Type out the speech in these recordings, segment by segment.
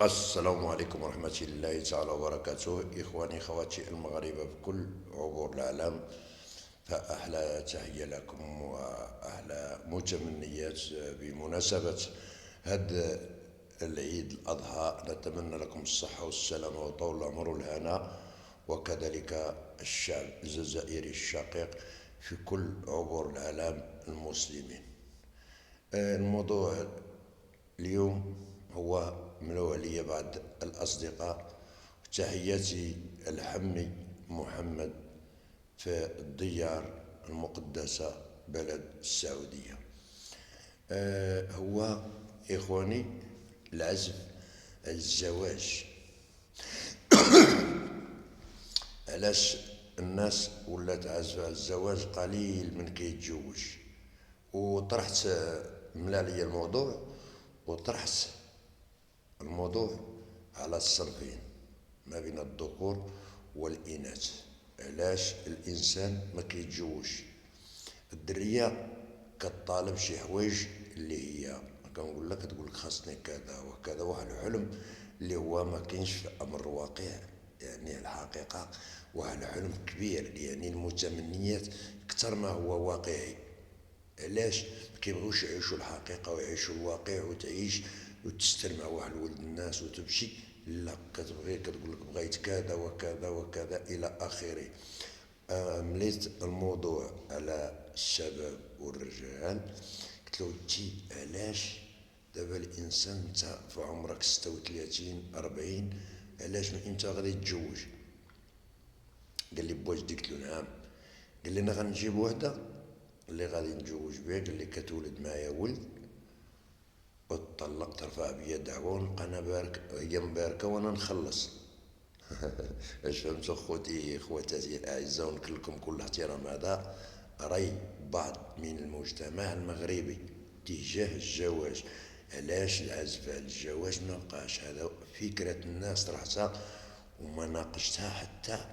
السلام عليكم ورحمة الله تعالى وبركاته. إخواني خواتي المغاربة بكل عبور العالم، فأحلى تحية لكم وأحلى متمنيات بمناسبة هذا العيد الأضحى. نتمنى لكم الصحة والسلامة وطول العمر والهنا، وكذلك الشعب الجزائري الشقيق في كل عبور العالم المسلمين. الموضوع اليوم هو ملوح لي بعض الأصدقاء. تحياتي الحمي محمد في الديار المقدسة بلد السعودية. هو إخواني العزف الزواج. علاش الناس ولات عازفة على الزواج قليل من كيتزوج؟ وطرحت ملالي الموضوع، وطرحت الموضوع على الصنفين ما بين الذكور والإناث. علاش الإنسان ما كيتزوجش؟ الدرية كطالب شي حوايج اللي هي كنقول لك، تقول لك خاصني كذا وكذا، واحد الحلم اللي هو ما كاينش في امر الواقع، يعني الحقيقه واحد الحلم كبير، يعني المتمنيات اكثر ما هو واقعي. علاش ما كيبغيوش يعيشوا الحقيقه ويعيشوا الواقع، وتعيش وتستر مع واحد ولد الناس وتمشي؟ لا، كتبغي كتقول لك بغيت كذا وكذا وكذا الى اخره. مليت الموضوع على الشباب والرجال، قلت له انتي علاش دابا الانسان انت في عمرك 36 40 علاش من امتى غادي تتزوج؟ قال لي بواجدي. قلت له نعم. قال لي انا غنجيب وحده اللي غادي نتزوج بها، قال لي كتولد معايا ولد وتطلق ترفع بيا دعوه ونبقى انا بارك هي مباركه وانا نخلص. اش فهمتوا خواتاتي الاعزاء؟ ونكلكم كل احترام. هذا راي بعض من المجتمع المغربي تجاه الزواج. علاش العزف على الزواج ما بقاش؟ هذا فكرة الناس طرحتها وما ناقشتها حتى،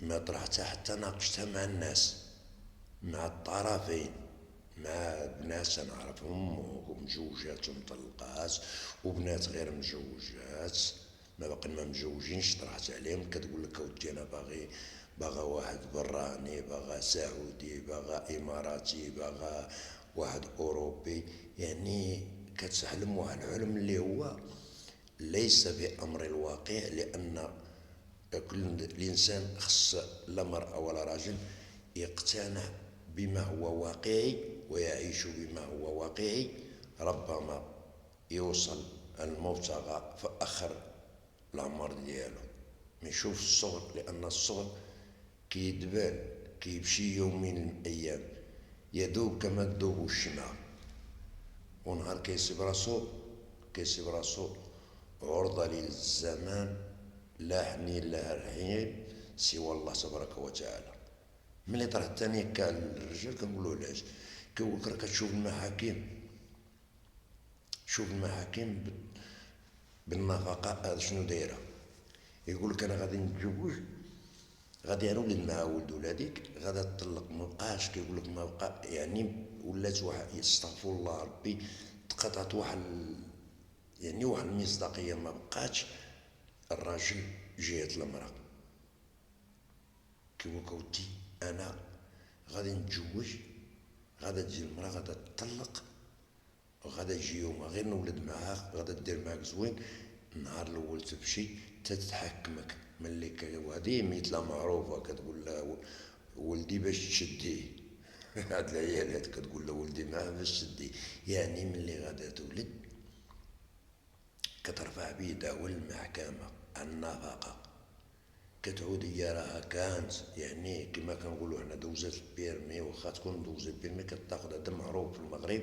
ما طرحتها حتى ناقشتها مع الناس، مع الطرفين، مع بنات نعرفهم ومجوجات ومطلقات، وبنات غير مجوجات ما باقي ما مجوجينش طرحت عليهم. كتقول لك اودي انا باغا واحد براني، باغا سعودي، باغا اماراتي، باغا واحد اوروبي، يعني كتحلم واحد الحلم اللي هو ليس بامر الواقع. لان كل الانسان خص لا مرأة ولا راجل يقتنع بما هو واقعي ويعيش بما هو واقعي. ربما يوصل المبتغى في اخر العمر ديالو، ما يشوف الصغر، لان الصغر كيدبال كيمشي يوم من الايام، يذوب كما تذوب الشمعة، ونهار كيسيب راسو عرضة للزمان، لا حنين لا رحيم سوى الله تبارك وتعالى. ملي طرح الثانية كالرجال كنقولو علاش؟ كيقول لك راه كتشوف المحاكم، شوف المحاكم بالنفقة هذا شنو دايرة. يقول لك انا غادي نتزوج، غادي نولد مع ولد ولاديك، غادا تطلق ما بقاش. كيقول لك ما بقى، يعني ولات واحد يستغفر الله ربي، تقطعت واحد يعني واحد المصداقية ما بقاتش الراجل جهة المرأة. كيقول لك اودي انا غادي نتزوج، غادا تجي المرأة غادا تطلق، وغادا يجي يوم غير نولد معاها، غادا دير معاك زوين، النهار الاول تمشي تتحكمك ملي وهذه مثلها معروفة، كتقول لها ولدي باش تشديه. هاد العيالات كتقول له ولدي معاه باش تشديه، يعني ملي غادا تولد كترفع بيه دعوى للمحكمة عن النفقة. كتعود هي راها كانت يعني كما كنقولو حنا دوزات البيرمي، واخا تكون دوزة البيرمي كتاخد، هذا معروف في المغرب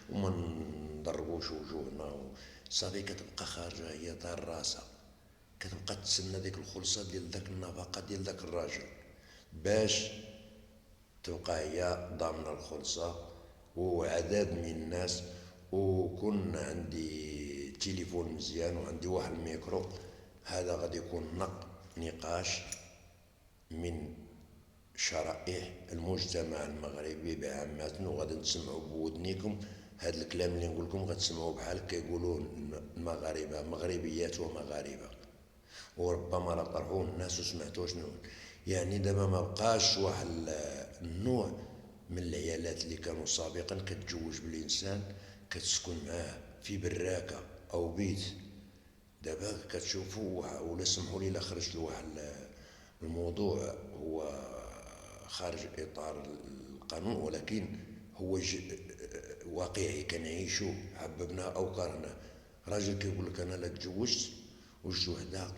وما نضربوش وجوهنا صافي. كتبقى خارجة هي دار راسها، كتبقى تسنى ديك الخلصة ديال داك النفقة ديال داك الراجل باش تبقى هي ضامنة الخلصة. وعدد من الناس، وكون عندي تليفون مزيان وعندي واحد الميكرو، هذا غادي يكون نقاش من شرائح المجتمع المغربي بعامة، وغادي نسمعوا بودنيكم هاد الكلام اللي نقول لكم غتسمعوا بحال كيقولوه المغاربه، مغربيات ومغاربه، وربما لا طرحوه الناس وسمعتوه شنو يعني. دابا ما بقاش واحد النوع من العيالات اللي كانوا سابقا كتجوج بالانسان كتسكن معاه في براكه او بيت. دابا كتشوفوا ولا سمحوا لي لا خرجت لواحد الموضوع هو خارج اطار القانون، ولكن هو واقعي كنعيشو حببنا او كرهنا. راجل كيقول لك انا لا تزوجت وجدت وحده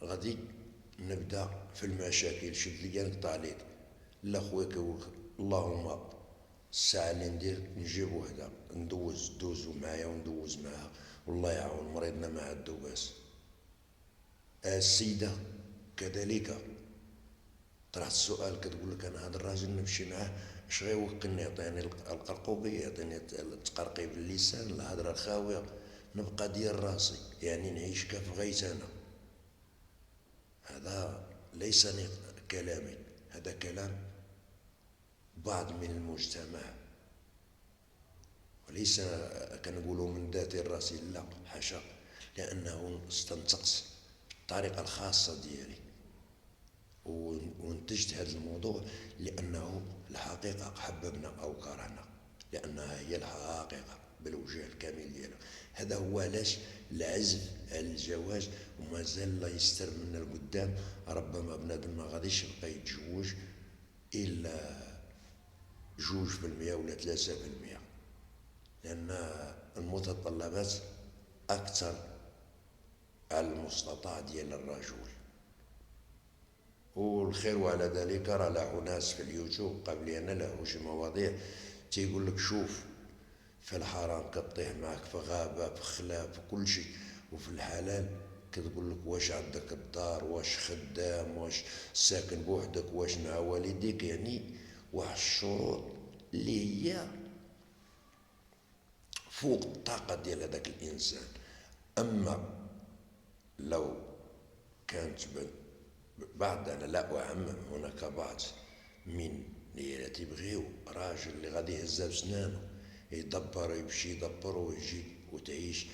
غادي نبدا في المشاكل، شد لي نقطع عليك. لا خويا كيقول اللهم الساعه اللي ندير نجيب وحده دوزو معايا وندوز معاها، والله يعاون مريضنا ما عندو باس. السيده كذلك طرحت السؤال كتقول لك انا هذا الراجل نمشي معاه اش غيوكلني؟ يعطيني القرقوبيه، يعطيني التقرقيب اللسان، الهضره الخاويه، نبقى ديال راسي يعني نعيش كيف بغيت انا. هذا ليس كلامي، هذا كلام بعض من المجتمع، وليس كنقولوا من ذات الراس، لا حاشا، لانه استنطقت بالطريقه الخاصه ديالي وانتجت هذا الموضوع لانه الحقيقه حببنا او كرهنا، لانها هي الحقيقه بالوجه الكامل ديالها. هذا هو علاش العزف على الزواج ومازال لا يستر منا القدام. ربما بنادم ما غاديش يبقى يتزوج الا 2% ولا 3%، لان المتطلبات اكثر على المستطاع ديال الرجل. والخير وعلى ذلك راه لاحوا ناس في اليوتيوب قبلي انا لاحوا شي مواضيع تيقول لك شوف في الحرام كطيح معك، في غابه، في خلا، في كل شيء، وفي الحلال كتقول لك واش عندك الدار، واش خدام، واش ساكن بوحدك، واش مع والديك، يعني واحد الشروط اللي هي فوق الطاقه ديال هذاك الانسان. اما لو كانت بعض، انا لا اعمم، هناك بعض من اللي تيبغيو راجل اللي غادي يهزها بسنانو يدبر، يمشي يدبر ويجي وتعيش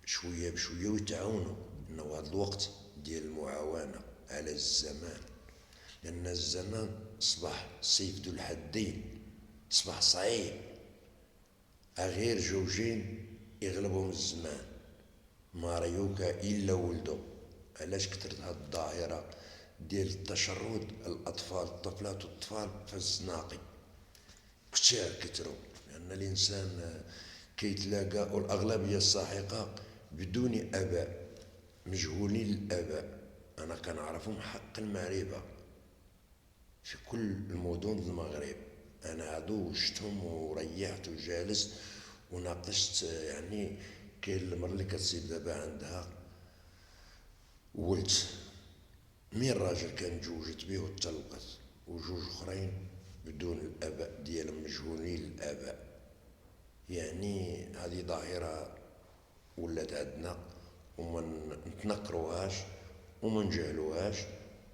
شويه بشويه ويتعاونوا. انه هذا الوقت ديال المعاونه على الزمان، لان الزمان اصبح سيف ذو الحدين، اصبح صعيب غير جوجين يغلبهم الزمان، ما ريوك الا ولدو. علاش كثرت هاد الظاهره ديال التشرد الاطفال، الطفلات والطفال في الزناقي كثار كثروا، لان الانسان كيتلاقى والاغلبيه الساحقه بدون اباء، مجهولين الاباء. انا كنعرفهم حق المعرفه في كل المدن المغرب، انا عدو شفتهم وريحت وجالست وناقشت. يعني كاين المرة اللي كتصيب دابا عندها ولد، مين راجل كان تزوجت به وطلقت، وجوج اخرين بدون الاباء ديالهم، مجهولين الاباء. يعني هذه ظاهره ولات عندنا وما نتنكروهاش وما نجهلوهاش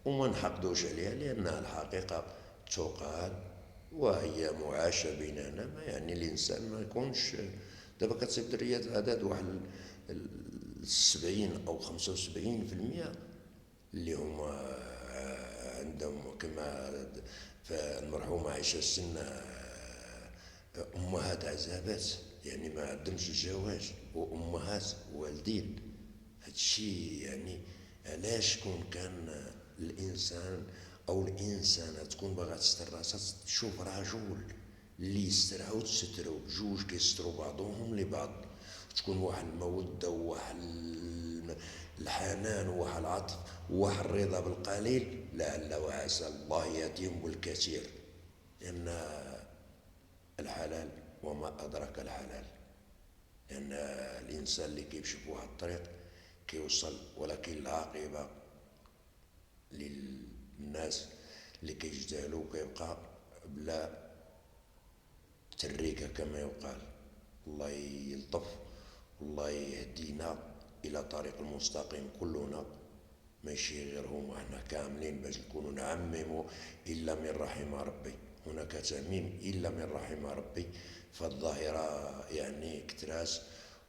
وما نحقدوش عليها، لانها الحقيقه تقال وهي معاشه بيننا. ما يعني الانسان ما يكونش دابا كتصيب دريات عدد واحد 70 او 75% اللي هما عندهم كما المرحومة عائشة السنة أمهات عزابات، يعني ما عندهمش الزواج وأمهات والدين. هادشي يعني علاش كون كان الإنسان أو الإنسانة تكون باغا تستر راسها تشوف رجل اللي يسترها وتسترو، جوج كيسترو بعضهم لبعض، تكون واحد المودة وواحد الحنان وواحد العطف وواحد الرضا بالقليل، لعل وعسى الله ياتيهم بالكثير. لأن الحلال وما أدرك الحلال، لأن الإنسان اللي كيمشي في واحد الطريق كيوصل، ولكن العاقبة للناس اللي كيجتهلوا كيبقى بلا تريكة كما يقال. الله يلطف والله يهدينا الى طريق المستقيم كلنا، ماشي غير هما، احنا كاملين باش نكونوا نعمموا الا من رحم ربي. هناك تميم إلا من رحم ربي. فالظاهرة يعني كتراس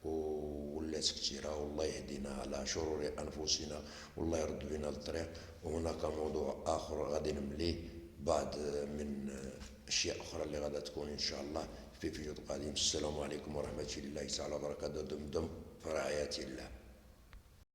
ولات كثيرة، والله يهدينا على شرور أنفسنا والله يرد بنا الطريق. وهناك موضوع آخر غادي نمليه بعد من أشياء أخرى اللي غادا تكون إن شاء الله في فيديو قادم. السلام عليكم ورحمة الله تعالى وبركاته. دمتم في رعاية الله.